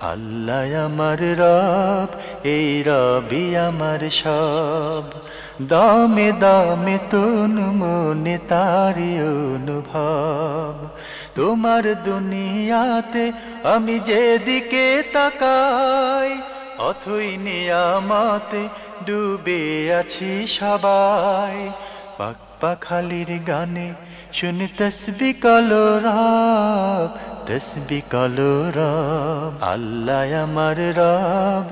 আল্লাহ আমার রব, এই রবি আমার সব। দামে দামে তন মনে তারি অনুভব। তোমার দুনিয়াতে আমি যেদিকে তাকাই, অথই নিয়ামতে ডুবে আছি সবাই। পাক পাখালির গানে শুনি তসবি কলো রব, তসবি কলো রব। আল্লাহ আমার রব,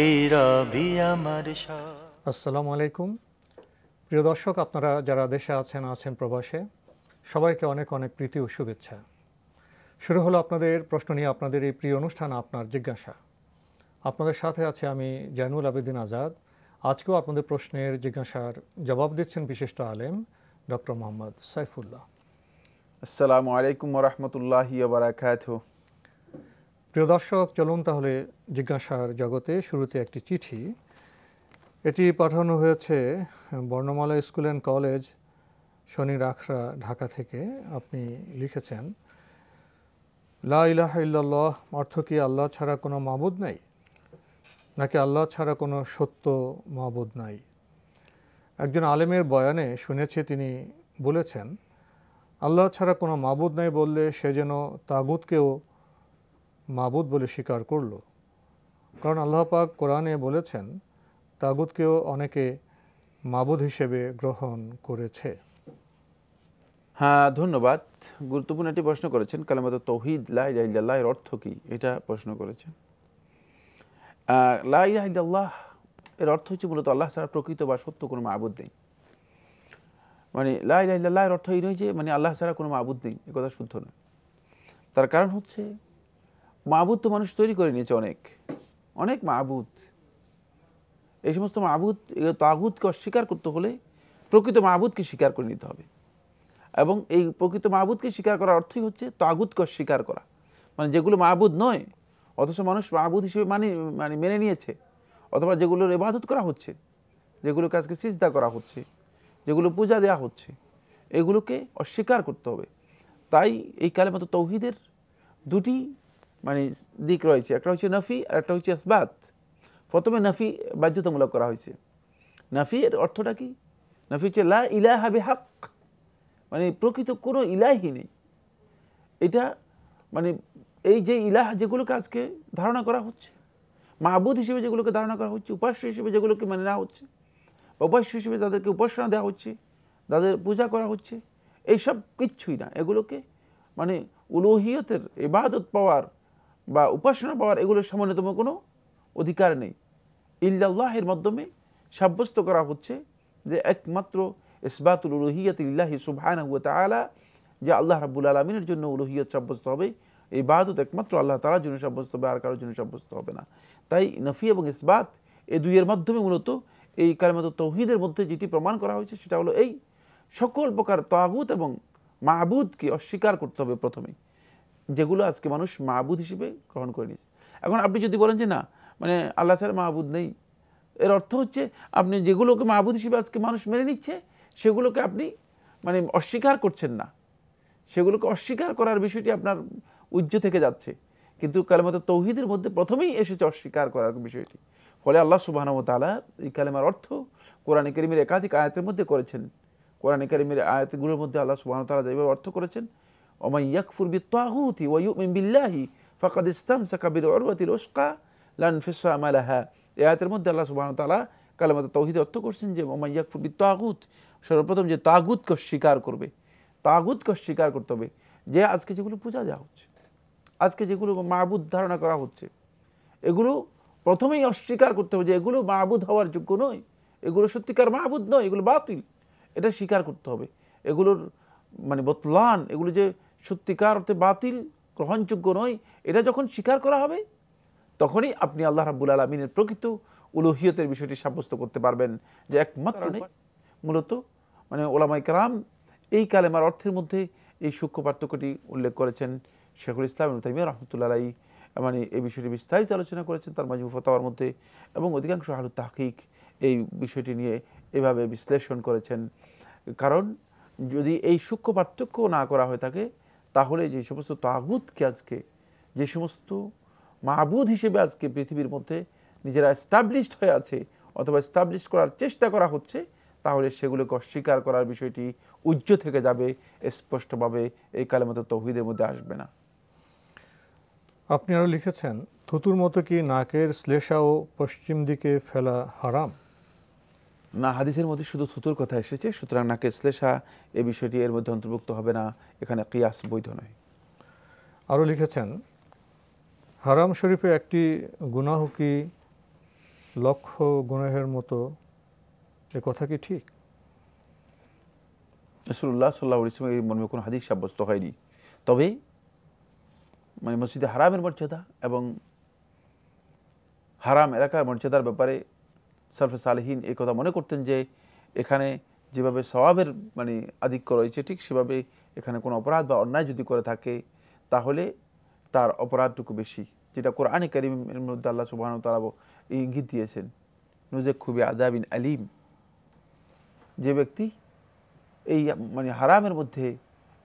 এই রবি আমার সব। আসসালামু আলাইকুম প্রিয় দর্শক, আপনারা যারা দেশে আছেন প্রবাসে, সবাইকে অনেক অনেক প্রীতি ও শুভেচ্ছা। শুরু হলো আপনাদের প্রশ্ন নিয়ে আপনাদের এই প্রিয় অনুষ্ঠান আপনার জিজ্ঞাসা। আপনাদের সাথে আছে আমি জাইনুল আবেদিন আজাদ। আজকেও আপনাদের প্রশ্নের জিজ্ঞাসার জবাব দিচ্ছেন বিশিষ্ট আলেম ডক্টর মোহাম্মদ সাইফুল্লাহ। আসসালামু আলাইকুম ওয়া রাহমাতুল্লাহি ওয়া বারাকাতুহু। প্রিয় দর্শক, চলুন তাহলে জিজ্ঞাসার জগতে। শুরুতে একটি চিঠি, এটি পাঠানো হয়েছে বর্ণমালা স্কুল অ্যান্ড কলেজ, শনি রাখরা, ঢাকা থেকে। আপনি লিখেছেন, লা ইলাহা ইল্লাল্লাহ অর্থ কি আল্লাহ ছাড়া কোনো মাবুদ নাই, নাকি আল্লাহ ছাড়া কোনো সত্য মাবুদ নাই? একজন আলেমের বয়ানে শুনেছি তিনি বলেছেন, আল্লাহ ছাড়া কোনো মাবুদ নাই বললে সে যেন তাগুতকেও মাবুদ বলে স্বীকার করল। কারণ আল্লাহ পাক কোরআনে বলেছেন, তাগুতকেও অনেকে মাবুদ হিসেবে গ্রহণ করেছে। হ্যাঁ, ধন্যবাদ। গুরুত্বপূর্ণ একটি প্রশ্ন করেছেন। কালেমাত তাওহীদ লা ইলাহা ইল্লাল্লাহ এর অর্থ কী, এটা প্রশ্ন করেছেন। লা ইলাহা ইল্লাল্লাহ এর অর্থ হচ্ছে মূলত আল্লাহ ছাড়া প্রকৃত বা সত্য কোনো মাবুদ নেই। মানে লা ইলাহা ইল্লাল্লাহ এর অর্থ এই নয় যে মানে আল্লাহ ছাড়া কোনো মাবুদ নেই, এ কথা শুদ্ধ নয়। তার কারণ হচ্ছে মাবুদ তো মানুষ তৈরি করে নিয়েছে অনেক অনেক মাবুদ। এই সমস্ত মাবুদ, তাগুতকে অস্বীকার করতে হলে প্রকৃত মাবুদকে স্বীকার করে নিতে হবে। এবং এই প্রকৃত মাবুদকে স্বীকার করার অর্থই হচ্ছে তাগুতকে অস্বীকার করা। মানে যেগুলো মাবুদ নয় অথচ মানুষ মাবুদ হিসেবে মেনে নিয়েছে, অথবা যেগুলোর ইবাদত করা হচ্ছে, যেগুলোকে আজকে সিজদা করা হচ্ছে, যেগুলো পূজা দেওয়া হচ্ছে, এগুলোকে অস্বীকার করতে হবে। তাই এই কালেমাত তাওহীদের দুটি দিক রয়েছে, একটা হচ্ছে নফি আর একটা হচ্ছে ইসবাত। প্রথমে নফি বাধ্যতামূলক করা হয়েছে। নফি এর অর্থটা কি? নফি হচ্ছে লা ইলাহা বিহাক, মানে প্রকৃত কোনো ইলাহি নেই। এটা এই যে ইলাহ যেগুলোকে আজকে ধারণা করা হচ্ছে, মাবুদ হিসেবে যেগুলোকে ধারণা করা হচ্ছে, উপাস্য হিসেবে যেগুলোকে মেনে নেওয়া হচ্ছে, উপাস্য হিসেবে যাদেরকে উপাসনা দেওয়া হচ্ছে, যাদের পূজা করা হচ্ছে, এইসব কিচ্ছুই না। এগুলোকে উলুহিয়তের ইবাদত পাওয়ার বা উপাসনা পাওয়ার এগুলোর সামান্যতম কোনো অধিকার নেই। ইল্লাল্লাহের মাধ্যমে সাব্যস্ত করা হচ্ছে যে একমাত্র ইসবাতুল উলুহিয়ত লিল্লাহি সুবহানাহু ওয়া তাআলা, যে আল্লাহ রাব্বুল আলামিনের জন্য উলুহিয়ত সাব্যস্ত হবে, ইবাদত একমাত্র আল্লাহ তাআলার জন্য সাব্যস্ত হবে, আর কারোর জন্য সাব্যস্ত হবে না। তাই নফি এবং ইসবাত এই দুইয়ের মাধ্যমে মূলত এই কালেমাত তাওহীদের মধ্যে যেটি প্রমাণ করা হয়েছে সেটা হলো এই সকল প্রকার তাগুত এবং মাবুদকে অস্বীকার করতে হবে প্রথমে, যেগুলো আজকে মানুষ মাবুদ হিসেবে গ্রহণ করে নিয়েছে। এখন আপনি যদি বলেন যে না, আল্লাহ ছাড়া মাবুদ নেই, এর অর্থ হচ্ছে আপনি যেগুলোকে মাবুদ হিসেবে আজকে মানুষ মেনে নিচ্ছে সেগুলোকে আপনি অস্বীকার করছেন না। সেগুলোকে অস্বীকার করার বিষয়টি আপনার উজ্জ্ব থেকে যাচ্ছে, কিন্তু কালেমাত তাওহীদের মধ্যে প্রথমেই এসেছে অস্বীকার করার বিষয়টি। ফলে আল্লাহ সুবহানাহু ওয়া তাআলা এই কালেমার অর্থ কোরআনে কারীমের একাধিক আয়াতের মধ্যে করেছেন। কোরআনে কারীমের আয়াতগুলোর মধ্যে আল্লাহ সুবহানাহু ওয়া তাআলা যেভাবে অর্থ করেছেন, ওয়া মান ইয়াকফুর বিত-তাগুতি ওয়া ইউমিন বিল্লাহি ফাকাদ ইসতামসাকা বিল উরওয়াতিল উসকা লা ইনফিসামা লাহা। এই আয়াতের মধ্যে আল্লাহ সুবহানাহু ওয়া তাআলা কালেমাত তাওহীদ অর্থ করছেন যে ওয়া মান ইয়াকফুর বিত-তাগুত, সর্বপ্রথম যে তাগুতকে স্বীকার করবে, তাগুতকে স্বীকার করতে হবে। যে আজকে যেগুলো পূজা দেওয়া হচ্ছে, আজকে যেগুলো মাবুদ ধারণা করা হচ্ছে, এগুলো প্রথমেই অস্বীকার করতে হবে যে এগুলো মাবুদ হওয়ার যোগ্য নয়, এগুলো সত্যিকার মাবুদ নয়, এগুলো বাতিল, এটা স্বীকার করতে হবে। এগুলোর বতলান, এগুলো যে সত্যিকার অর্থে বাতিল, গ্রহণযোগ্য নয়, এটা যখন স্বীকার করা হবে তখনই আপনি আল্লাহ রাব্বুল আলামিনের প্রকৃত উলুহিয়তের বিষয়টি সাব্যস্ত করতে পারবেন যে একমাত্র মূলত ওলামায়ে কেরাম এই কালেমার অর্থের মধ্যে এই সূক্ষ্ম পার্থক্যটি উল্লেখ করেছেন। শেখুল ইসলাম ইবনে তাইমিয়া রাহমাতুল্লাহ আলাইহি এই বিষয়টি বিস্তারিত আলোচনা করেছেন তার মাজমু ফাতাওয়ার মধ্যে, এবং অধিকাংশ আহলুত তাহকিক এই বিষয়টি নিয়ে এভাবে বিশ্লেষণ করেছেন। কারণ যদি এই সূক্ষ্ম পার্থক্য না করা হয়ে থাকে তাহলে যে সমস্ত তাগুতকে আজকে, যে সমস্ত মাবুদ হিসেবে আজকে পৃথিবীর মধ্যে নিজেরা এস্টাবলিশড হয়ে আছে অথবা এস্টাবলিশ করার চেষ্টা করা হচ্ছে, তাহলে সেগুলোকে অস্বীকার করার বিষয়টি উজ্জ্ব থেকে যাবে, স্পষ্টভাবে এই কালেমাতে তাওহীদের মধ্যে আসবে না। আপনি আরও লিখেছেন, থুতুর মতো কি নাকের শ্লেষাও পশ্চিম দিকে ফেলা হারাম? না, হাদিসের মধ্যে শুধু থুতুর কথা এসেছে, সুতরাং নাকের শ্লেষা এই বিষয়টি এর মধ্যে অন্তর্ভুক্ত হবে না, এখানে কিয়াস বৈধ নয়। আরও লিখেছেন, হারাম শরীফে একটি গুনাহ কি লক্ষ গুনাহের মতো, এ কথা কি ঠিক? রাসূলুল্লাহ সাল্লাল্লাহু আলাইহি ওয়াসাল্লাম এই মর্মে কোনো হাদিস সাব্যস্ত হয়নি। তবে মানে মসজিদে হারামের মর্যাদা এবং হারাম এলাকার মর্যাদার ব্যাপারে সালফে সালেহীন এই কথা মনে করতেন যে এখানে যেভাবে সওয়াবের মানে আধিক্য রয়েছে, ঠিক সেভাবে এখানে কোনো অপরাধ বা অন্যায় যদি করে থাকে তাহলে তার অপরাধটুকু বেশি, যেটা কোরআনে কারীমের মধ্যে আল্লাহ সুবহানাহু ওয়া তাআলা ইঙ্গিত দিয়েছেন, নুযিকহু বিআযাবিন আলীম। যে ব্যক্তি এই মানে হারামের মধ্যে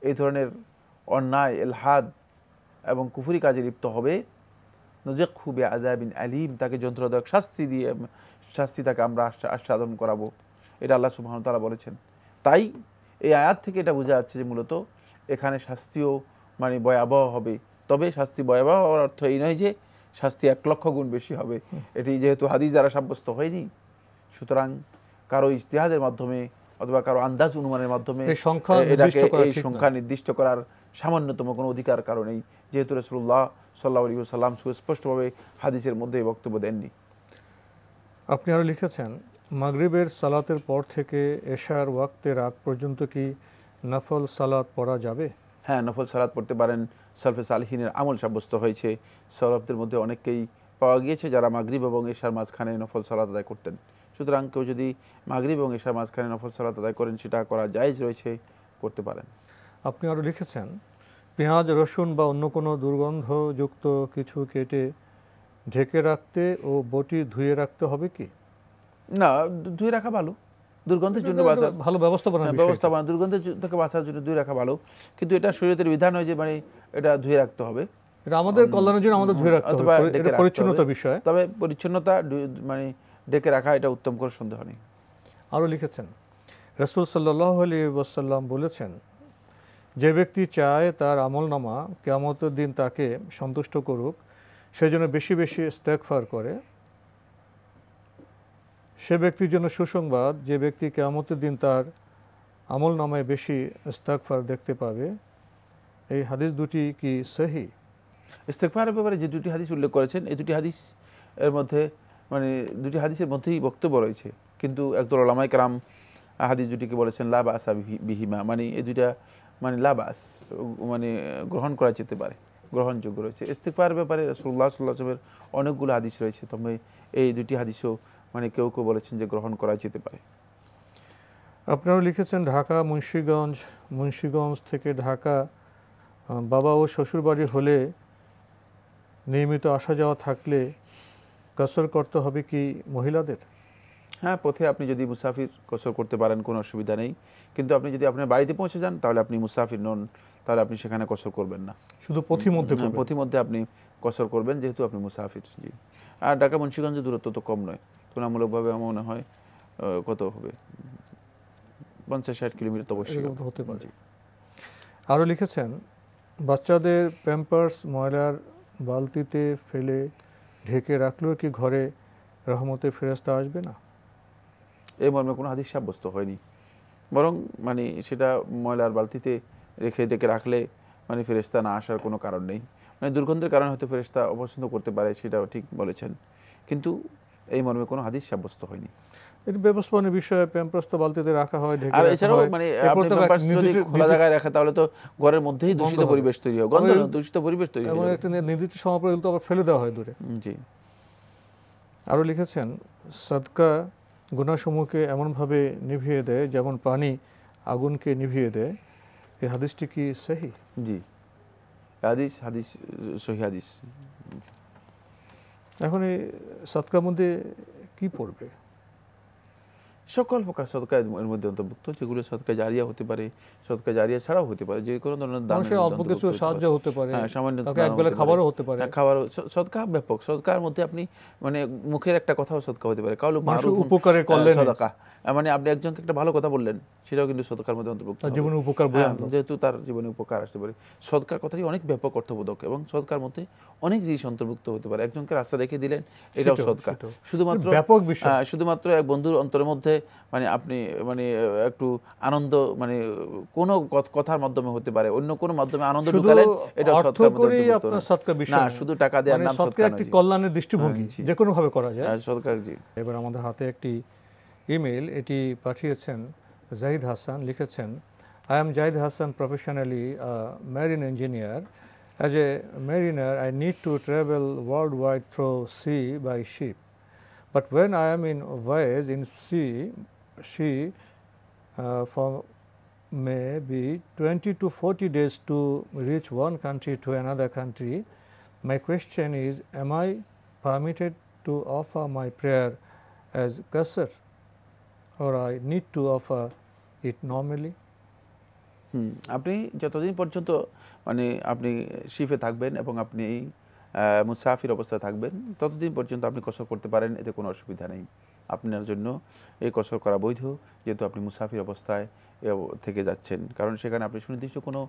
এই ধরনের অন্যায়, ইলহাদ এবং কুফরি কাজে লিপ্ত হবে, নুযিকহু বিআযাবিন আলীম, তাকে যন্ত্রদায়ক শাস্তি তাকে আমরা আস্বাদন করাবো, এটা আল্লাহ সুবহানাহু ওয়া তাআলা বলেছেন। তাই এই আয়াত থেকে এটা বোঝা যাচ্ছে যে মূলত এখানে শাস্তিও মানে ভয়াবহ হবে। তবে শাস্তি ভয়াবহ হওয়ার অর্থ এই নয় যে শাস্তি 1,00,000 গুণ বেশি হবে। এটি যেহেতু হাদিস দ্বারা সাব্যস্ত হয়নি, সুতরাং কারো ইজতিহাদের মাধ্যমে অথবা কারো আন্দাজ অনুমানের মাধ্যমে এই সংখ্যা নির্দিষ্ট করার সামান্যতম কোনো অধিকার কারো নেই, যেহেতু রাসূলুল্লাহ সাল্লাল্লাহু আলাইহি ওয়াসাল্লাম সুস্পষ্টভাবে হাদিসের মধ্যে এই বক্তব্য দেননি। আপনি আরও লিখেছেন, মাগরিবের সালাতের পর থেকে এশার ওয়াক্তের আগ পর্যন্ত কি নফল সালাত পড়া যাবে? হ্যাঁ, নফল সালাত পড়তে পারেন। সালফে সালেহীনের আমল সাব্যস্ত হয়েছে। সালাফদের মধ্যে অনেককেই পাওয়া গিয়েছে যারা মাগরিব এবং এশার মাঝখানে নফল সালাত আদায় করতেন। সুতরাং কেউ যদি মাগরিব এবং এশার মাঝখানে নফল সালাত আদায় করেন, সেটা করা জায়েজ রয়েছে, করতে পারেন। আপনি আরও লিখেছেন, পেঁয়াজ, রসুন বা অন্য কোনো দুর্গন্ধযুক্ত কিছু কেটে ঢেকে রাখতে ও বটি ধুয়ে রাখতে হবে কি? না, ধুয়ে রাখা ভালো, দুর্গন্ধের জন্য ভালো ব্যবস্থাপনা, দুর্গন্ধের থেকে বাঁচার জন্য ধুয়ে রাখা ভালো, কিন্তু এটা শরীয়তের বিধান হয় যে মানে এটা ধুয়ে রাখতে হবে। এটা আমাদের কল্যাণের জন্য আমাদের ধুয়ে রাখতে হবে, এটা পরিচ্ছন্নতা বিষয়। তবে পরিচ্ছন্নতা মানে ডেকে রাখা এটা উত্তম করে সন্দেহ নেই। আরও লিখেছেন, রাসূল সাল্লাল্লাহু আলাইহি ওয়াসাল্লাম বলেছেন, যে ব্যক্তি চায় তার আমলনামা কিয়ামতের দিন তাকে সন্তুষ্ট করুক, সেজন্য বেশি বেশি ইস্তেগফার করে, সে ব্যক্তির জন্য সুসংবাদ, যে ব্যক্তি কিয়ামতের দিন তার আমলনামায় বেশি ইস্তেগফার দেখতে পাবে। এই হাদিস দুটি কি সহিহ? ইস্তেগফারের ব্যাপারে যে দুটি হাদিস উল্লেখ করেছেন, এই দুটি হাদিস এর মধ্যে মানে দুটি হাদিসের মধ্যেই বক্তব্য রয়েছে, কিন্তু একদল উলামায়ে কেরাম হাদিস দুটিকে বলেছেন লা বাসা বিহিমা, মানে এই দুইটা মানে লা বাস, মানে গ্রহণ করা যেতে পারে, গ্রহণযোগ্য রয়েছে। ইস্তেগফারের ব্যাপারে রাসূলুল্লাহ সাল্লাল্লাহু আলাইহি ওয়াসাল্লামের অনেকগুলো হাদিস রয়েছে, তবে এই দুটি হাদিসও মানে কেউ কেউ বলেছেন যে গ্রহণ করা যেতে পারে। আপনারাও লিখেছেন, ঢাকা মুন্সিগঞ্জ থেকে ঢাকা বাবা ও শ্বশুরবাড়ি হলে নিয়মিত আসা যাওয়া থাকলে কসর করতে হবে কি মহিলাদের? হ্যাঁ, পথে আপনি যদি মুসাফির কসর করতে পারেন, কোনো অসুবিধা নেই, কিন্তু আপনি যদি আপনার বাড়িতে পৌঁছে যান তাহলে আপনি মুসাফির নন, তাহলে আপনি সেখানে কসর করবেন না, শুধু পথিমধ্যে আপনি কসর করবেন, যেহেতু আপনি মুসাফির। জি। আর ঢাকা মুন্সিগঞ্জের দূরত্ব তো কম নয়, তুলনামূলকভাবে আমার মনে হয় কত হবে, 50-60 কিলোমিটার তো অবশ্যই হতে পারে। আরও লিখেছেন, বাচ্চাদের প্যাম্পার্স ময়লার বালতিতে ফেলে ঢেকে রাখলেও কি ঘরে রহমতের ফেরেশতা আসবে না? এই মর্মে কোনো হাদিস সাব্যস্ত হয়নি, বরং মানে সেটা ময়লার বালতিতে রেখে ঢেকে রাখলে মানে ফেরেশতা না আসার কোনো কারণ নেই। মানে দুর্গন্ধের কারণে হয়তো ফেরেশতা অপছন্দ করতে পারে, সেটাও ঠিক বলেছেন, কিন্তু এই মর্মে কোনো হাদিস সাব্যস্ত হয়নি। এর ব্যবস্থাপনার বিষয়ে প্যাম্পার্স তো বালতিতে রাখা হয়, ঢেকে আর এছাড়াও মানে আপনি প্যাম্পার্স যদি খোলা জায়গায় রাখা তাহলে তো ঘরের মধ্যেই দূষিত পরিবেশ তৈরি হয়, দূষিত পরিবেশ তৈরি হয়, এবং একটা নির্দিষ্ট সময় পর্যন্ত আবার ফেলে দেওয়া হয় দূরে। জি। আরও লিখেছেন, সাদকা গুনাহসমূহকে এমনভাবে নিভিয়ে দেয় যেমন পানি আগুনকে নিভিয়ে দেয়। এই হাদিসটি কি সহিহ? জি, হাদিস সহিহ হাদিস। এখন এই সাদকার মধ্যে কি পড়বে? সকল প্রকার সদকা এর মধ্যে অন্তর্ভুক্ত, যেগুলো সদকা জারিয়া হতে পারে, সদকা জারিয়া ছাড়াও হতে পারে, যে কোনো ধরনের দান অল্প কিছু সাহায্য হতে পারে, সামান্য একবেলা খাবারও হতে পারে। খাবার সদকা ব্যাপক। সদকার মধ্যে আপনি মানে মুখের একটা কথাও সদকা হতে পারে, কাউলু মারুফ উপকারে করলেন সদকা, মানে আপনি একজনকে একটা ভালো কথা বললেন, সেটাও কিন্তু সদকার মধ্যে অন্তর্ভুক্ত, জীবনে উপকার, যেহেতু তার জীবনে উপকার আসতে পারে। সদকার কথাটি অনেক ব্যাপক অর্থবোধক, এবং সদকার মধ্যে অনেক জিনিস অন্তর্ভুক্ত হতে পারে। একজনকে রাস্তা দেখে দিলেন, এটাও সদকা। শুধুমাত্র ব্যাপক বিষয়, শুধুমাত্র এক বন্ধুর অন্তরের মধ্যে মানে আপনি মানে একটু আনন্দ, মানে কোনো কথার মাধ্যমে হতে পারে, অন্য কোনো মাধ্যমে আনন্দ ঢুকালেন, এটা সদকার মধ্যে অন্তর্ভুক্ত না। শুধু টাকা দেওয়ার নাম সদকা নয়, একটি কল্যাণের দৃষ্টিভঙ্গি, যে কোনো ভাবে করা যায় সদকার। জি। এবার আমাদের হাতে একটি ইমেল, এটি পাঠিয়েছেন জাহিদ হাসান। লিখেছেন, I am Zahid Hasan, professionally marine engineer. As a mariner, I need to travel worldwide through sea by ship. But when I am in voyage in sea for maybe 20 to 40 days to reach one country to another country, my question is, am I permitted to offer my prayer as qasr, or I need to offer it normally? আপনি যতদিন পর্যন্ত মানে আপনি শিপে থাকবেন এবং আপনি মুসাফির অবস্থায় থাকবেন, ততদিন পর্যন্ত আপনি কসর করতে পারেন, এতে কোনো অসুবিধা নেই। আপনার জন্য এই কসর করা বৈধ, যেহেতু আপনি মুসাফির অবস্থায় থেকে যাচ্ছেন, কারণ সেখানে আপনি সুনির্দিষ্ট কোনো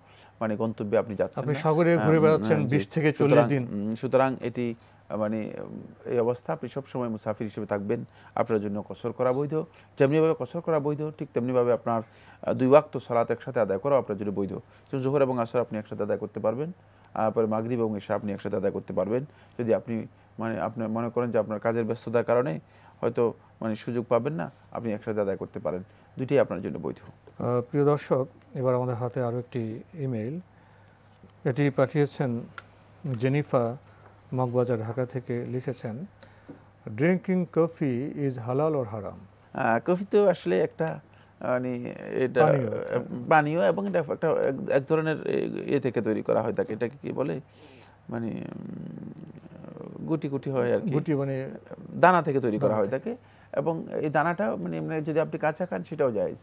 মানে গন্তব্যে আপনি যাচ্ছেন, আপনি সাগরে ঘুরে বেড়াচ্ছেন 20 থেকে 40 দিন। সুতরাং এটি মানে এই অবস্থা আপনি সবসময় মুসাফির হিসেবে থাকবেন, আপনার জন্য কসর করা বৈধ। যেমনিভাবে কসর করা বৈধ, ঠিক তেমনিভাবে আপনার 2 ওয়াক্ত সালাত একসাথে আদায় করা আপনার জন্য বৈধ। জোহর এবং আসর আপনি একসাথে আদায় করতে পারবেন, পরে মাগরিব এবং ইশা আপনি একসাথে আদায় করতে পারবেন, যদি আপনি মানে আপনি মনে করেন যে আপনার কাজের ব্যস্ততার কারণে হয়তো মানে সুযোগ পাবেন না, আপনি একসাথে আদায় করতে পারেন, দুইটাই আপনার জন্য বৈধ। প্রিয় দর্শক, এবার আমাদের হাতে আরও একটি ইমেল, এটি পাঠিয়েছেন জেনিফা মগবাজার, ঢাকা থেকে। লিখেছেন, ড্রিঙ্কিং কফি ইজ হালাল অর হারাম? কফি তো আসলে একটা মানে এটা পানীয়, এবং এটা একটা এক ধরনের এ থেকে তৈরি করা হয় থাকে, এটাকে কি বলে মানে গুটি গুটি হয় আর কি, গুটি মানে দানা থেকে তৈরি করা হয় থাকে, এবং এই দানাটা মানে যদি আপনি কাঁচা খান সেটাও জায়েজ,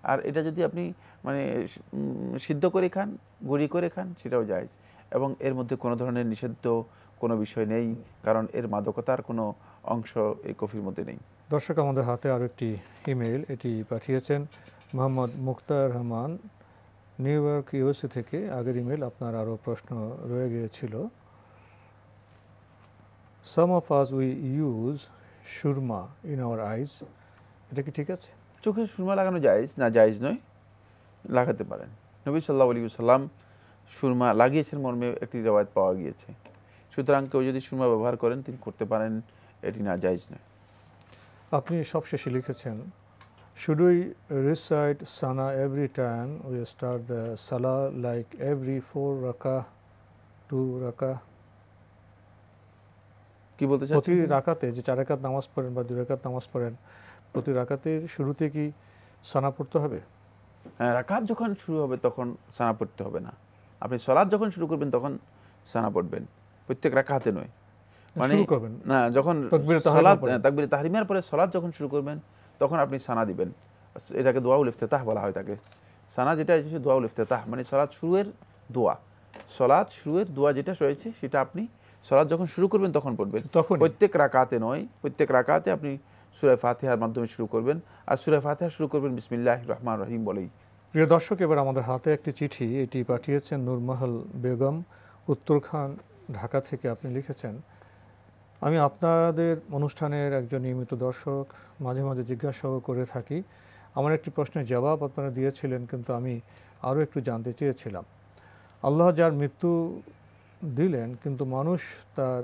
আর এটা যদি আপনি মানে সিদ্ধ করে খান, গুঁড়ি করে খান, সেটাও জায়েজ, এবং এর মধ্যে কোনো ধরনের নিষিদ্ধ কোনো বিষয় নেই, কারণ এর মাদকতার কোনো অংশ এই কফির মধ্যে নেই। দর্শক, আমাদের হাতে আরও একটি ইমেল, এটি পাঠিয়েছেন Mohammad Muktar Rahman, New York, USA থেকে। আগের ইমেল আপনার আরও প্রশ্ন রয়ে গিয়েছিল। Some of us we use surma in our eyes, এটা কি ঠিক আছে? চোখে সুরমা লাগানো জায়েজ না? জায়েজ নয়, লাগাতে পারেন। নবী সাল্লাল্লাহু আলাইহি ওয়াসাল্লাম সুরমা লাগিয়েছেন মর্মে একটি রিওয়ায়াত পাওয়া গিয়েছে। সুতরাং কেউ যদি সুরমা ব্যবহার করেন তিনি করতে পারেন, এটি না জায়েজ নয়। আপনি সবশেষে লিখেছেন, should we recite Sana every time we start the Salah, like every 4 rakah, 2 rakah? কি বলতে চাচ্ছেন? প্রতি রাকাতে যে 4 রাকাত নামাজ পড়েন বা 2 রাকাত নামাজ পড়েন, প্রতি রাকাতের শুরুতে কি সানা পড়তে হবে? রাকাত যখন শুরু হবে তখন সানা পড়তে হবে না। আপনি সালাত যখন শুরু করবেন তখন সানা পড়বেন, প্রত্যেক রাকাতে নয়। মানে না, যখন সালাত তাকবীরে তাহরিমার পরে সালাত যখন শুরু করবেন তখন আপনি সানা দিবেন। এটাকে দোয়াউল ইফতিতাহ বলা হয় থাকে। সানা যেটা আছে দোয়াউল ইফতিতাহ, মানে সালাত শুরুয়ের দোয়া, সালাত শুরুয়ের দোয়া যেটা রয়েছে সেটা আপনি সালাত যখন শুরু করবেন তখন পড়বেন, প্রত্যেক রাকাতে নয়। প্রত্যেক রাকাতে আপনি সূরা ফাতিহার মাধ্যমে শুরু করবেন, আর সূরা ফাতিহা শুরু করবেন বিসমিল্লাহির রহমানির রহিম বলেই। প্রিয় দর্শক, এবার আমাদের হাতে একটি চিঠি, এটি পাঠিয়েছেন নূরমহল বেগম, উত্তরখান, ঢাকা থেকে। আপনি লিখেছেন, আমি আপনাদের অনুষ্ঠানের একজন নিয়মিত দর্শক, মাঝে মাঝে জিজ্ঞাসাও করে থাকি। আমার একটি প্রশ্নের জবাব আপনারা দিয়েছিলেন, কিন্তু আমি আরও একটু জানতে চেয়েছিলাম। আল্লাহ যার মৃত্যু দিলেন, কিন্তু মানুষ তার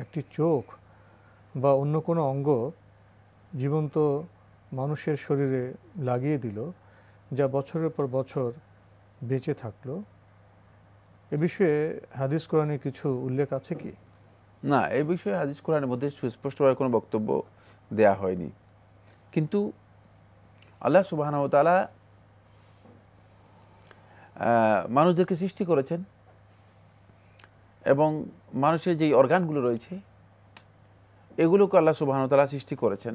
একটি চোখ বা অন্য কোনো অঙ্গ জীবন্ত মানুষের শরীরে লাগিয়ে দিল, যা বছরের পর বছর বেঁচে থাকলো, এ বিষয়ে হাদিস কোরআনে কিছু উল্লেখ আছে কি? না, এই বিষয়ে হাদিস কোরআনের মধ্যে সুস্পষ্টভাবে কোনো বক্তব্য দেয়া হয়নি, কিন্তু আল্লাহ সুবহানাহু ওয়া তাআলা মানুষদেরকে সৃষ্টি করেছেন, এবং মানুষের যেই অর্গানগুলো রয়েছে এগুলোকে আল্লাহ সুবহানাহু ওয়া তাআলা সৃষ্টি করেছেন,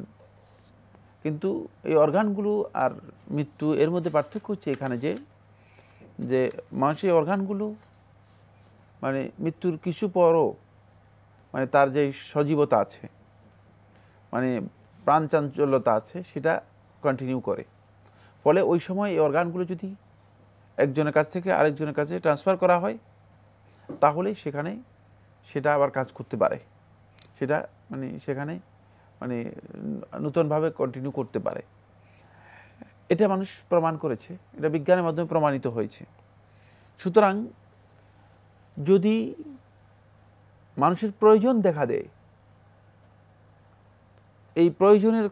কিন্তু এই অর্গানগুলো আর মৃত্যু এর মধ্যে পার্থক্য হচ্ছে এখানে যে মানুষের অর্গানগুলো মানে মৃত্যুর কিছু পরও মানে তার যে সজীবতা আছে, মানে প্রাণচাঞ্চল্যতা আছে, সেটা কন্টিনিউ করে। ফলে ওই সময় এই অর্গানগুলো যদি একজনের কাছ থেকে আরেকজনের কাছে ট্রান্সফার করা হয়, তাহলে সেখানে সেটা আবার কাজ করতে পারে, সেটা মানে সেখানে মানে নতুনভাবে কন্টিনিউ করতে পারে। এটা মানুষ প্রমাণ করেছে, এটা বিজ্ঞানের মাধ্যমে প্রমাণিত হয়েছে। সুতরাং যদি মানুষের প্রয়োজন দেখা দেয়, এই প্রয়োজনের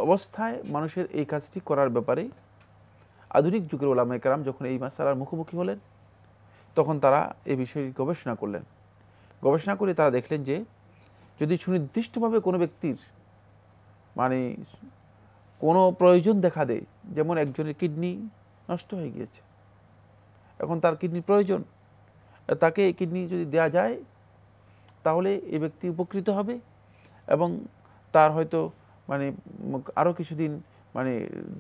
অবস্থায় মানুষের এই কাজটি করার ব্যাপারে আধুনিক যুগের ওলামায়ে কেরাম যখন এই মাসআলার মুখোমুখি হলেন, তখন তারা এই বিষয়ে গবেষণা করলেন। গবেষণা করে তারা দেখলেন যে যদি সুনির্দিষ্টভাবে কোনো ব্যক্তির মানে কোনো প্রয়োজন দেখা দেয়, যেমন একজনের কিডনি নষ্ট হয়ে গিয়েছে, এখন তার কিডনির প্রয়োজন, তাকে এই কিডনি যদি দেয়া যায় তাহলে এই ব্যক্তি উপকৃত হবে এবং তার হয়তো মানে আরও কিছুদিন মানে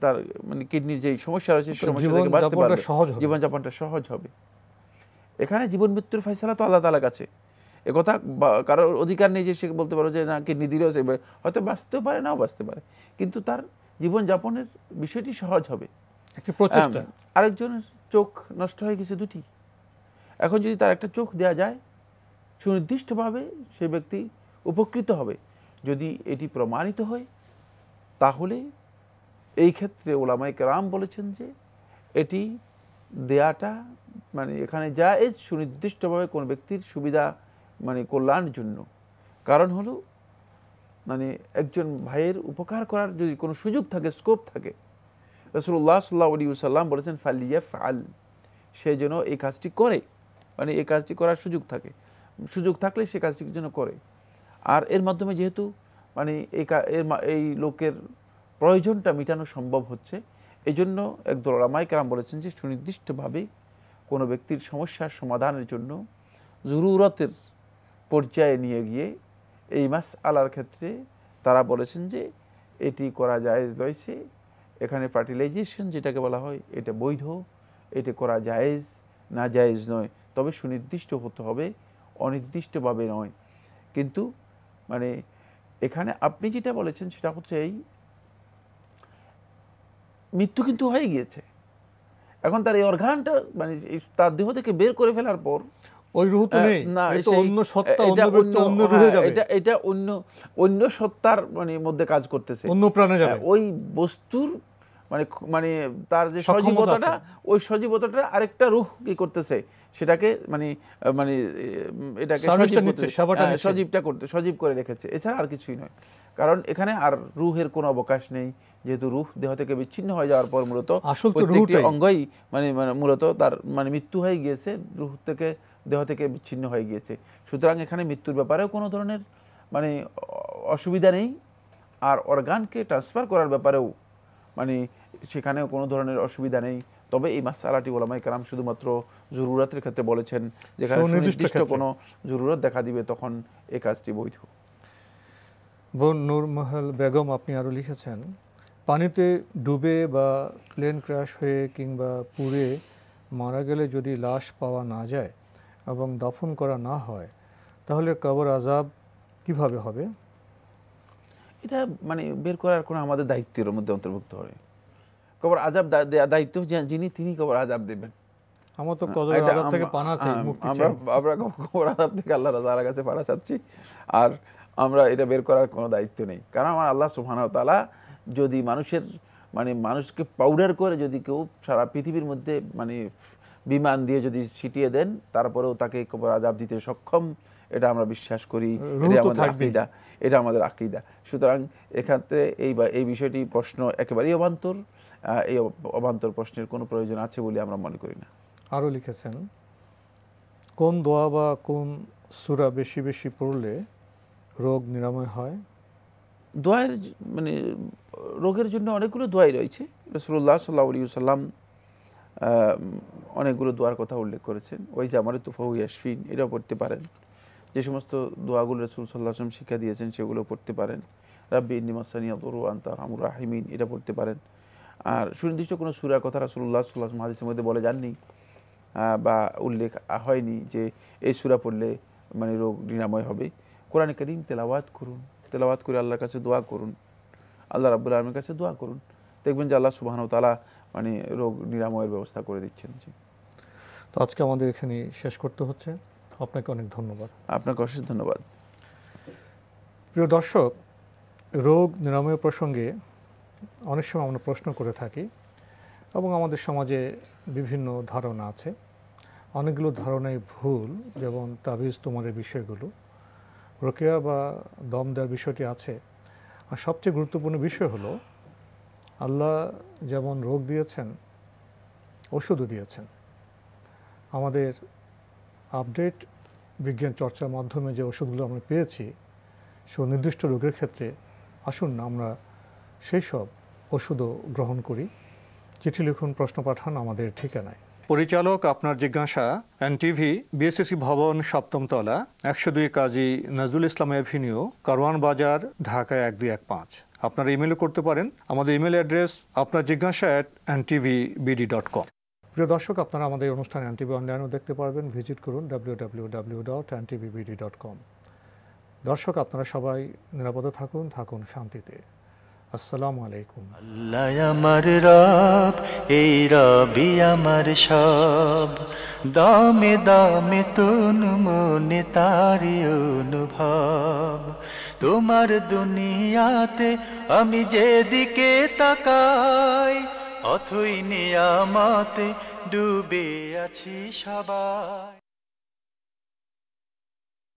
তার মানে কিডনির যে সমস্যা রয়েছে সেই সমস্যা থেকে বাঁচতে পারবে, জীবনযাপনটা সহজ হবে। এখানে জীবন মৃত্যুর ফয়সালা তো আল্লাহ তাআলার কাছে, একথা কারোর অধিকার নেই যে সে বলতে পারো যে না কিডনি দিলেও সে হয়তো বাঁচতেও পারে, নাও বাঁচতে পারে, কিন্তু তার জীবনযাপনের বিষয়টি সহজ হবে। একটি প্রচেষ্টা। আরেকজনের চোখ নষ্ট হয়ে গেছে দুটি, এখন যদি তার একটা চোখ দেয়া যায়, সুনির্দিষ্টভাবে সে ব্যক্তি উপকৃত হবে। যদি এটি প্রমাণিত হয় তাহলে এই ক্ষেত্রে ওলামায়ে কেরাম বলেছেন যে এটি দেয়াটা মানে এখানে জায়েজ, সুনির্দিষ্টভাবে কোন ব্যক্তির সুবিধা মানে কল্যাণের জন্য। কারণ হলো মানে একজন ভাইয়ের উপকার করার যদি কোনো সুযোগ থাকে, স্কোপ থাকে, রাসূলুল্লাহ সাল্লাল্লাহু আলাইহি ওয়াসাল্লাম বলেছেন ফালিয়াফআল, সে যেন এই কাজটি করে, মানে এই কাজটি করার সুযোগ থাকে, সুযোগ থাকলে সে কাজটির জন্য করে। আর এর মাধ্যমে যেহেতু মানে এই লোকের প্রয়োজনটা মেটানো সম্ভব হচ্ছে, এই জন্য একদল উলামায়ে কেরাম বলেছেন যে সুনির্দিষ্টভাবে কোনো ব্যক্তির সমস্যার সমাধানের জন্য জরুরতের পর্যায়ে নিয়ে গিয়ে এই মাসআলার ক্ষেত্রে তারা বলেছেন যে এটি করা জায়েজ রয়েছে। এখানে ফার্টিলাইজেশন যেটাকে বলা হয় এটা বৈধ, এটি করা জায়েজ, না জায়েজ নয়, তবে সুনির্দিষ্ট হতে হবে, অনির্দিষ্টভাবে নয়। কিন্তু মানে এখানে আপনি যেটা বলেছেন সেটা হচ্ছে এই মৃত্যু কিন্তু হয়ে গিয়েছে, এখন তার এই অর্গানটা মানে তার দেহ থেকে বের করে ফেলার পর ওই রূহ তো নেই, না এটা অন্য সত্তা, অন্য ব্যক্তি, অন্য রূহে যাবে, এটা অন্য সত্তার মানে মধ্যে কাজ করতেছে, অন্য প্রাণে যাবে। ওই বস্তুর মানে মানে তার যে সজীবতাটা, ওই সজীবতাটা আরেকটা রূহ কি করতেছে, সেটাকে মানে মানে এটাকে সজীব করে রেখেছে, এছাড়া আর কিছুই নয়। কারণ এখানে আর রূহের কোনো অবকাশ নেই, যেহেতু রূহ দেহ থেকে বিচ্ছিন্ন হয়ে যাওয়ার পর মূলত প্রত্যেকটি অঙ্গই মানে মূলত তার মানে মৃত্যু হয়ে গিয়েছে, রূহ থেকে দেহ থেকে বিচ্ছিন্ন হয়ে গিয়েছে। সুতরাং এখানে মৃত্যুর ব্যাপারেও কোনো ধরনের মানে অসুবিধা নেই, আর অর্গানকে ট্রান্সফার করার ব্যাপারেও মানে সেখানেও কোনো ধরনের অসুবিধা নেই। তবে এই মাসআলাটি উলামায়ে কেরাম শুধুমাত্র জরুরতের ক্ষেত্রে বলেছেন, যেখানে সুনির্দিষ্ট কোনো জরুরত দেখা দিবে তখন এই কাজটি বৈধ। বোন নূরমহল বেগম, আপনি আরও লিখেছেন, পানিতে ডুবে বা প্লেন ক্র্যাশ হয়ে কিংবা পুড়ে মারা গেলে যদি লাশ পাওয়া না যায় এবং দাফন করা না হয়, তাহলে কবর আযাব কিভাবে হবে? এটা মানে বের করার কোনো আমাদের দায়িত্বের মধ্যে অন্তর্ভুক্ত হয়। কবর আযাব দায়িত্ব যিনি, তিনি কবর আযাব দেবেন। আমরা তো কবর আযাব থেকে পানা চাই, মুক্তি চাই। আমরা কবর আযাব থেকে আল্লাহ তাআলার কাছে পানা চাচ্ছি, আর আমরা এটা বের করার কোনো দায়িত্ব নেই। কারণ আমার আল্লাহ সুবহানাহু ওয়া তাআলা যদি মানুষের মানে মানুষকে পাউডার করে যদি কেউ সারা পৃথিবীর মধ্যে মানে বিমান দিয়ে যদি ছিটিয়ে দেন, তারপরেও তাকে কবর আযাব দিতে সক্ষম, এটা আমরা বিশ্বাস করি, এটা আমাদের আকীদা। সুতরাং এক্ষেত্রে এই বিষয়টি প্রশ্ন একেবারেই অবান্তর, এই অবান্তর প্রশ্নের কোনো প্রয়োজন আছে বলে আমরা মনে করি না। আরও লিখেছেন, কোন দোয়া বা কোন সূরা বেশি বেশি পড়লে রোগ নিরাময় হয়? দোয়ার মানে রোগের জন্য অনেকগুলো দোয়াই রয়েছে। রাসূলুল্লাহ সাল্লাল্লাহু আলাইহি ওয়াসাল্লাম অনেকগুলো দোয়ার কথা উল্লেখ করেছেন। ওই যে আমার তুফাউ ইয়াশফিন, এটাও পড়তে পারেন, যে সমস্ত দোয়াগুলো রাসূল সাল্লাল্লাহু আলাইহি ওয়াসাল্লাম শিক্ষা দিয়েছেন সেগুলো পড়তে পারেন। রাব্বি ইন্নী মাসানি আদ-দুররু ওয়া আনতা আরহামুর রাহিমিন এটা পড়তে পারেন। আর সুনির্দিষ্ট কোনো সূরার কথা রাসূলুল্লাহ সাল্লাল্লাহু আলাইহি ওয়াসাল্লাম হাদিসের মধ্যে বলে যাননি বা উল্লেখ হয়নি যে এই সূরা পড়লে মানে রোগ নিরাময় হবে। কোরআনে কারীম তেলাওয়াত করুন, তেলাওয়াত করে আল্লাহর কাছে দোয়া করুন, আল্লাহ রাব্বুল আলামিনের কাছে দোয়া করুন, দেখবেন যে আল্লাহ সুবহানাহু ওয়া তাআলা মানে রোগ নিরাময়ের ব্যবস্থা করে দিচ্ছেন। জি, তো আজকে আমাদের এখানে শেষ করতে হচ্ছে। আপনাকে অনেক ধন্যবাদ। আপনাকে অশেষ ধন্যবাদ। প্রিয় দর্শক, রোগ নিরাময় প্রসঙ্গে অনেক সময় আমরা প্রশ্ন করে থাকি এবং আমাদের সমাজে বিভিন্ন ধারণা আছে। অনেকগুলো ধারণাই ভুল, যেমন তাবিজ তোমারের বিষয়গুলো, রোকেয়া বা দম দেওয়ার বিষয়টি আছে। আর সবচেয়ে গুরুত্বপূর্ণ বিষয় হলো আল্লাহ যেমন রোগ দিয়েছেন ওষুধও দিয়েছেন। আমাদের আপডেট বিজ্ঞান চর্চার মাধ্যমে যে ওষুধগুলো আমরা পেয়েছি সুনির্দিষ্ট রোগের ক্ষেত্রে, আসুন না আমরা সেই সব ওষুধও গ্রহণ করি। চিঠি লিখুন, প্রশ্ন পাঠান আমাদের ঠিকানায়। পরিচালক আপনার জিজ্ঞাসা, এনটিভি, বিএসসি ভবন, 7ম তলা, 102 কাজী নজরুল ইসলাম এভিনিউ, কারওয়ান বাজার, ঢাকা 1215। আপনারা ইমেলও করতে পারেন। আমাদের ইমেল অ্যাড্রেস আপনার জিজ্ঞাসা @ntvbd.com। প্রিয় দর্শক, আপনারা আমাদের অনুষ্ঠান এনটিভি অনলাইনেও দেখতে পারবেন। ভিজিট করুন www.ntvbd.com। দর্শক, আপনারা সবাই নিরাপদে থাকুন, থাকুন শান্তিতে। আসসালামু আলাইকুম। আল্লাহ আমার রব, এই রবি আমার সব, দামে দামে তন মনে তারি অনুভব। তোমার দুনিয়াতে আমি যেদিকে তাকাই, অথই নিয়ামতে ডুবে আছি সবাই।